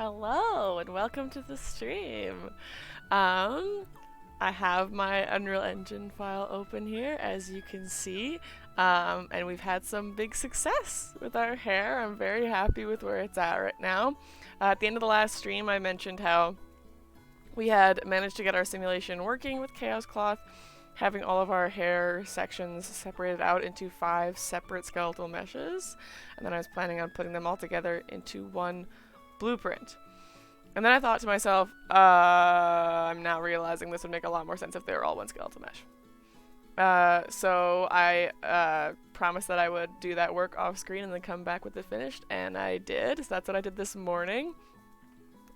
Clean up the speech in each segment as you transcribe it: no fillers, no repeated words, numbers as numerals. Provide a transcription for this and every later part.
Hello and welcome to the stream. Um, I have my Unreal Engine file open here, as you can see, and we've had some big success with our hair. I'm very happy with where it's at right now. At the end of the last stream, I mentioned how we had managed to get our simulation working with Chaos Cloth, having all of our hair sections separated out into 5 separate skeletal meshes, and then I was planning on putting them all together into one blueprint. And then I thought to myself, I'm now realizing this would make a lot more sense if they were all one skeletal mesh. So I promised that I would do that work off screen and then come back with it finished, and I did. So that's what I did this morning.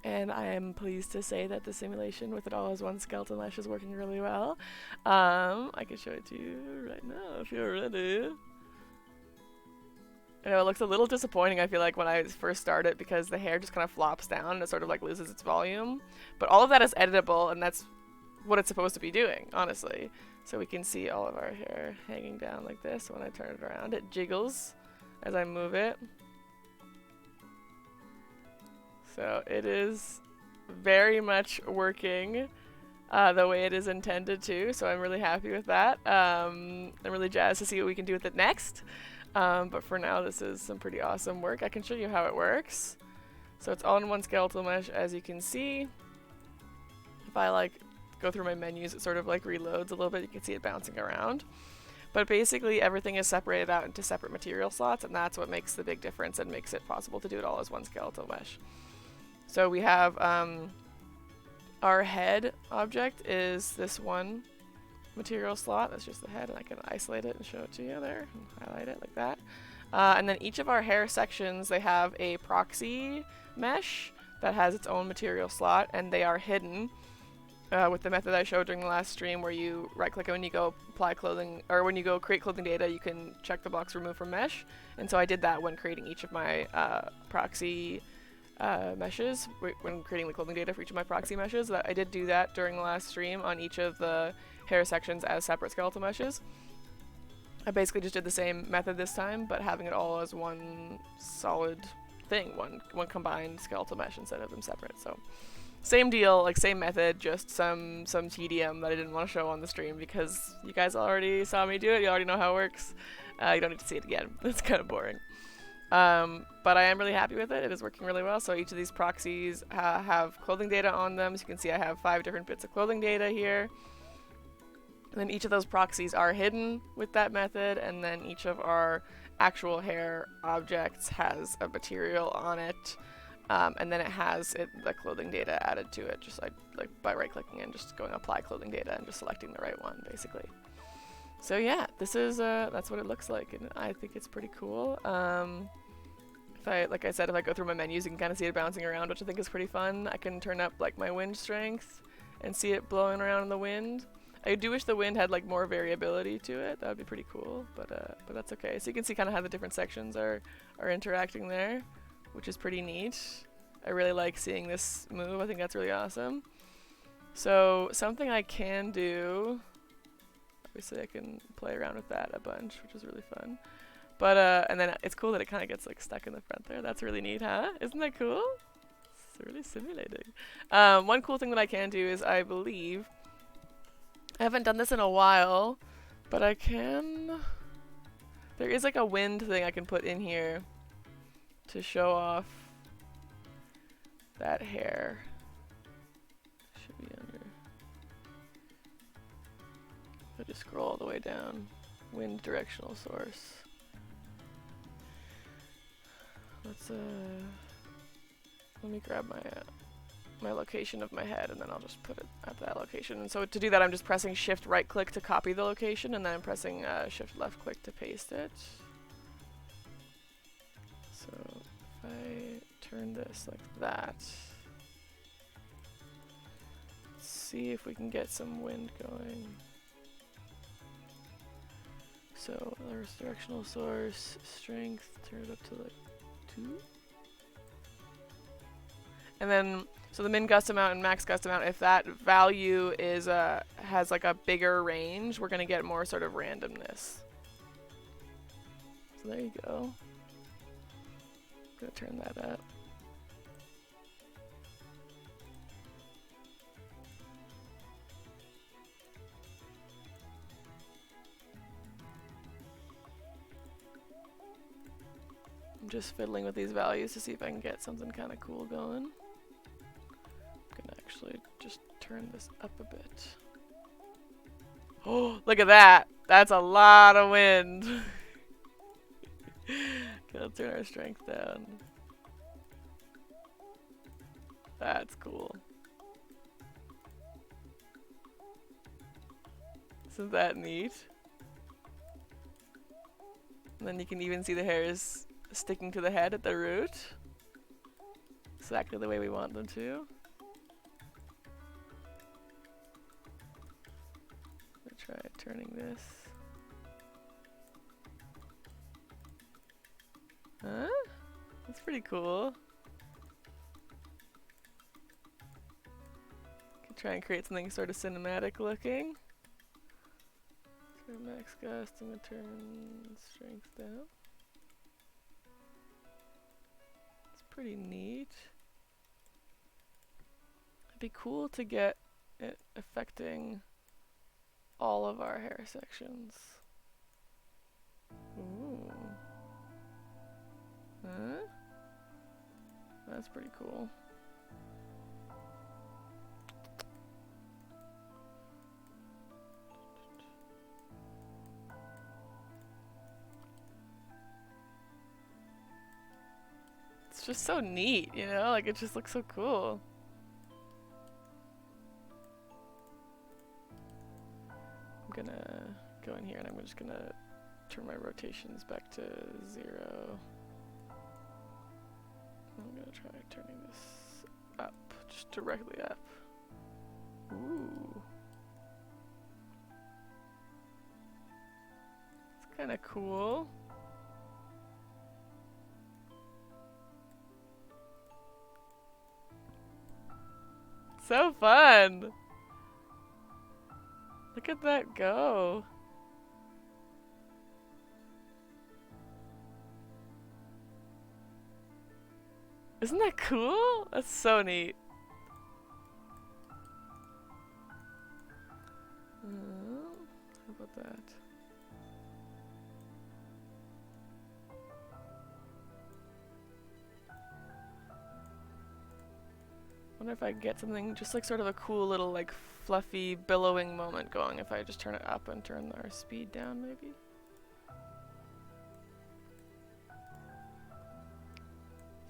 And I am pleased to say that the simulation with it all as one skeletal mesh is working really well. I can show it to you right now if you're ready. I know it looks a little disappointing, I feel like, when I first start it, because the hair just kind of flops down and it sort of like loses its volume. But all of that is editable, and that's what it's supposed to be doing, honestly. So we can see all of our hair hanging down like this. When I turn it around, it jiggles as I move it. So it is very much working the way it is intended to, so I'm really happy with that. I'm really jazzed to see what we can do with it next. But for now, this is some pretty awesome work. I can show you how it works. So it's all in one skeletal mesh, as you can see. If I like go through my menus, it sort of like reloads a little bit. You can see it bouncing around. But basically, everything is separated out into separate material slots, and that's what makes the big difference and makes it possible to do it all as one skeletal mesh. So we have our head object is this one material slot. That's just the head, and I can isolate it and show it to you there and highlight it like that. And then each of our hair sections, they have a proxy mesh that has its own material slot, and they are hidden with the method I showed during the last stream, where you right click, and when you go apply clothing, or when you go create clothing data, you can check the box remove from mesh. And so I did that when creating each of my proxy meshes, when creating the clothing data for each of my proxy meshes. I did do that during the last stream on each of the hair sections as separate skeletal meshes. I basically just did the same method this time, but having it all as one solid thing, one combined skeletal mesh instead of them separate. So same deal, like same method, just some tedium that I didn't want to show on the stream because you guys already saw me do it. You already know how it works. You don't need to see it again. It's kind of boring. But I am really happy with it. It is working really well. So each of these proxies have clothing data on them. So you can see I have 5 different bits of clothing data here. And then each of those proxies are hidden with that method, and then each of our actual hair objects has a material on it, and then it has the clothing data added to it, just like by right-clicking and just going apply clothing data and just selecting the right one, basically. So yeah, this is that's what it looks like, and I think it's pretty cool. Like I said, if I go through my menus, you can kind of see it bouncing around, which I think is pretty fun. I can turn up like my wind strength and see it blowing around in the wind. I do wish the wind had like more variability to it. That would be pretty cool, but that's okay. So you can see kind of how the different sections are interacting there, which is pretty neat. I really like seeing this move. I think that's really awesome. So something I can do, obviously I can play around with that a bunch, which is really fun. But and then it's cool that it kind of gets like stuck in the front there. That's really neat, huh? Isn't that cool? It's really simulating. One cool thing that I can do is, I believe, I haven't done this in a while, but I can... There is like a wind thing I can put in here to show off that hair. Should be under... I just scroll all the way down. Wind directional source. Let's let me grab my location of my head, and then I'll just put it at that location. And so to do that, I'm just pressing shift right click to copy the location, and then I'm pressing shift left click to paste it. So if I turn this like that, let's see if we can get some wind going. So there's directional source, strength, turn it up to like 2. And then, so the min gust amount and max gust amount, if that value is has like a bigger range, we're gonna get more sort of randomness. So there you go. I'm gonna turn that up. just fiddling with these values to see if I can get something kind of cool going. I'm gonna actually just turn this up a bit. Oh, look at that! That's a lot of wind! Okay, let's turn our strength down. That's cool. Isn't that neat? And then you can even see the hairs sticking to the head at the root. Exactly the way we want them to. I'll try turning this. Huh? That's pretty cool. Could try and create something sort of cinematic looking. Turn max gust, I'm gonna turn strength down. It's pretty neat. It'd be cool to get it affecting all of our hair sections. Ooh. Huh? That's pretty cool. It's just so neat, you know? Like, it just looks so cool. I'm gonna go in here and I'm just gonna turn my rotations back to 0. I'm gonna try turning this up, just directly up. Ooh. It's kinda cool. So fun! Look at that go. Isn't that cool? That's so neat. How about that? Wonder if I could get something just like sort of a cool little like fluffy billowing moment going if I just turn it up and turn our speed down maybe.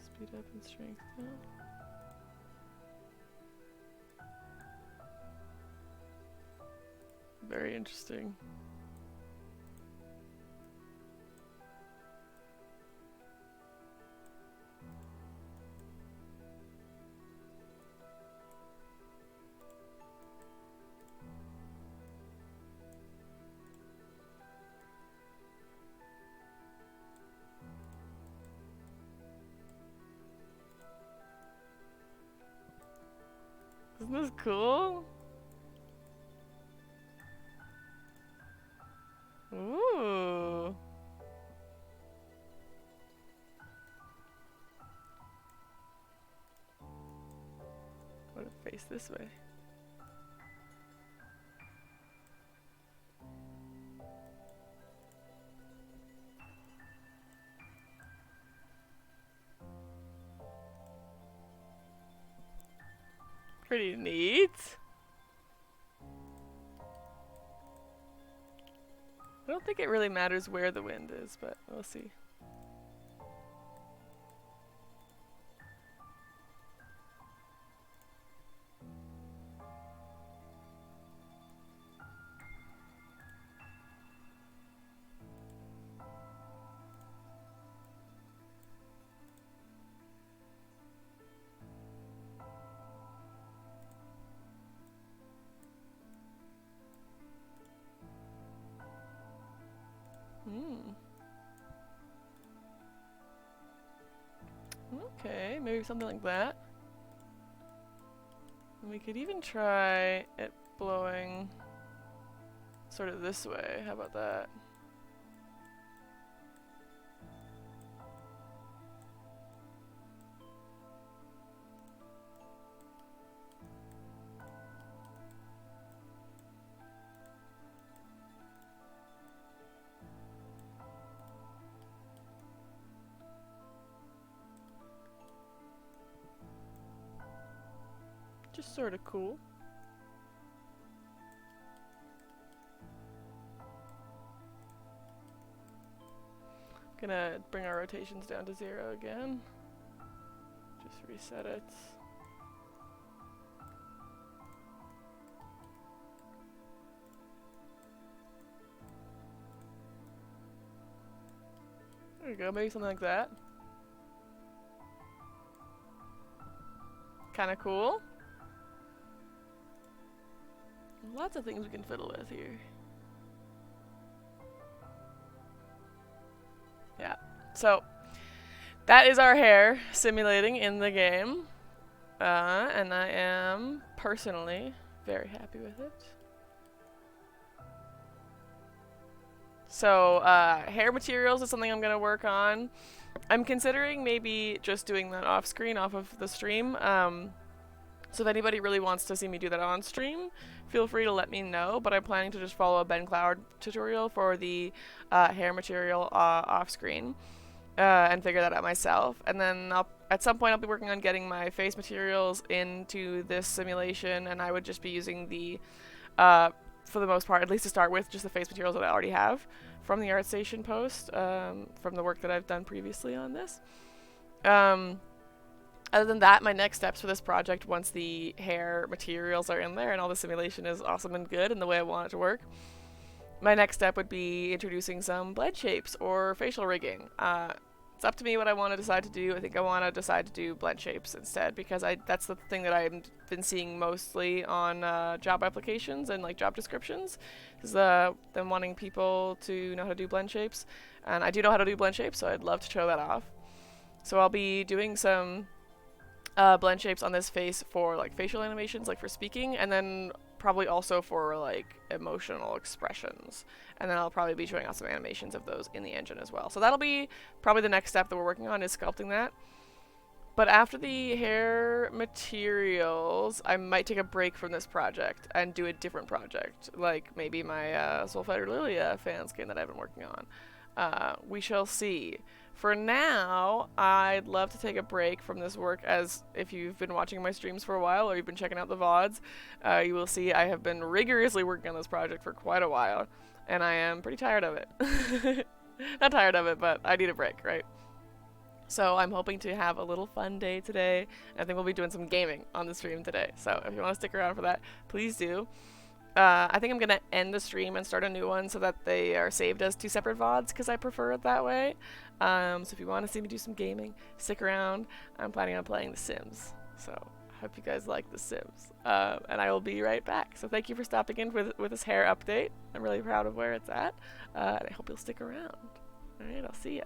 Speed up and strength down. Very interesting. Isn't this cool? Ooh. What if face this way? Pretty neat. I don't think it really matters where the wind is, but we'll see. Okay, maybe something like that. And we could even try it blowing sort of this way. How about that? is sort of cool. Gonna bring our rotations down to 0 again. Just reset it. There you go, maybe something like that. Kinda cool. Lots of things we can fiddle with here. Yeah, so that is our hair simulating in the game. And I am personally very happy with it. So, hair materials is something I'm going to work on. I'm considering maybe just doing that off screen, off of the stream. So if anybody really wants to see me do that on stream, feel free to let me know. But I'm planning to just follow a Ben Cloud tutorial for the hair material off screen and figure that out myself. And then at some point I'll be working on getting my face materials into this simulation, and I would just be using the, for the most part, at least to start with, just the face materials that I already have from the ArtStation post, from the work that I've done previously on this. Other than that, my next steps for this project, once the hair materials are in there and all the simulation is awesome and good and the way I want it to work, my next step would be introducing some blend shapes or facial rigging. It's up to me what I want to decide to do. I think I want to decide to do blend shapes instead, because that's the thing that I've been seeing mostly on job applications and like job descriptions, is them wanting people to know how to do blend shapes. And I do know how to do blend shapes, so I'd love to show that off. So I'll be doing some blend shapes on this face for like facial animations, like for speaking, and then probably also for like emotional expressions. And then I'll probably be showing off some animations of those in the engine as well. So that'll be probably the next step that we're working on, is sculpting that. But after the hair materials, I might take a break from this project and do a different project, like maybe my Soulfighter Lilia fan skin that I've been working on. We shall see. For now, I'd love to take a break from this work, as if you've been watching my streams for a while or you've been checking out the VODs, you will see I have been rigorously working on this project for quite a while, and I am pretty tired of it. Not tired of it, but I need a break, right? So I'm hoping to have a little fun day today. I think we'll be doing some gaming on the stream today, so if you want to stick around for that, please do. I think I'm going to end the stream and start a new one so that they are saved as 2 separate VODs, because I prefer it that way. So if you want to see me do some gaming, stick around. I'm planning on playing The Sims, so I hope you guys like The Sims. And I will be right back. So thank you for stopping in with this hair update. I'm really proud of where it's at, and I hope you'll stick around. Alright, I'll see ya.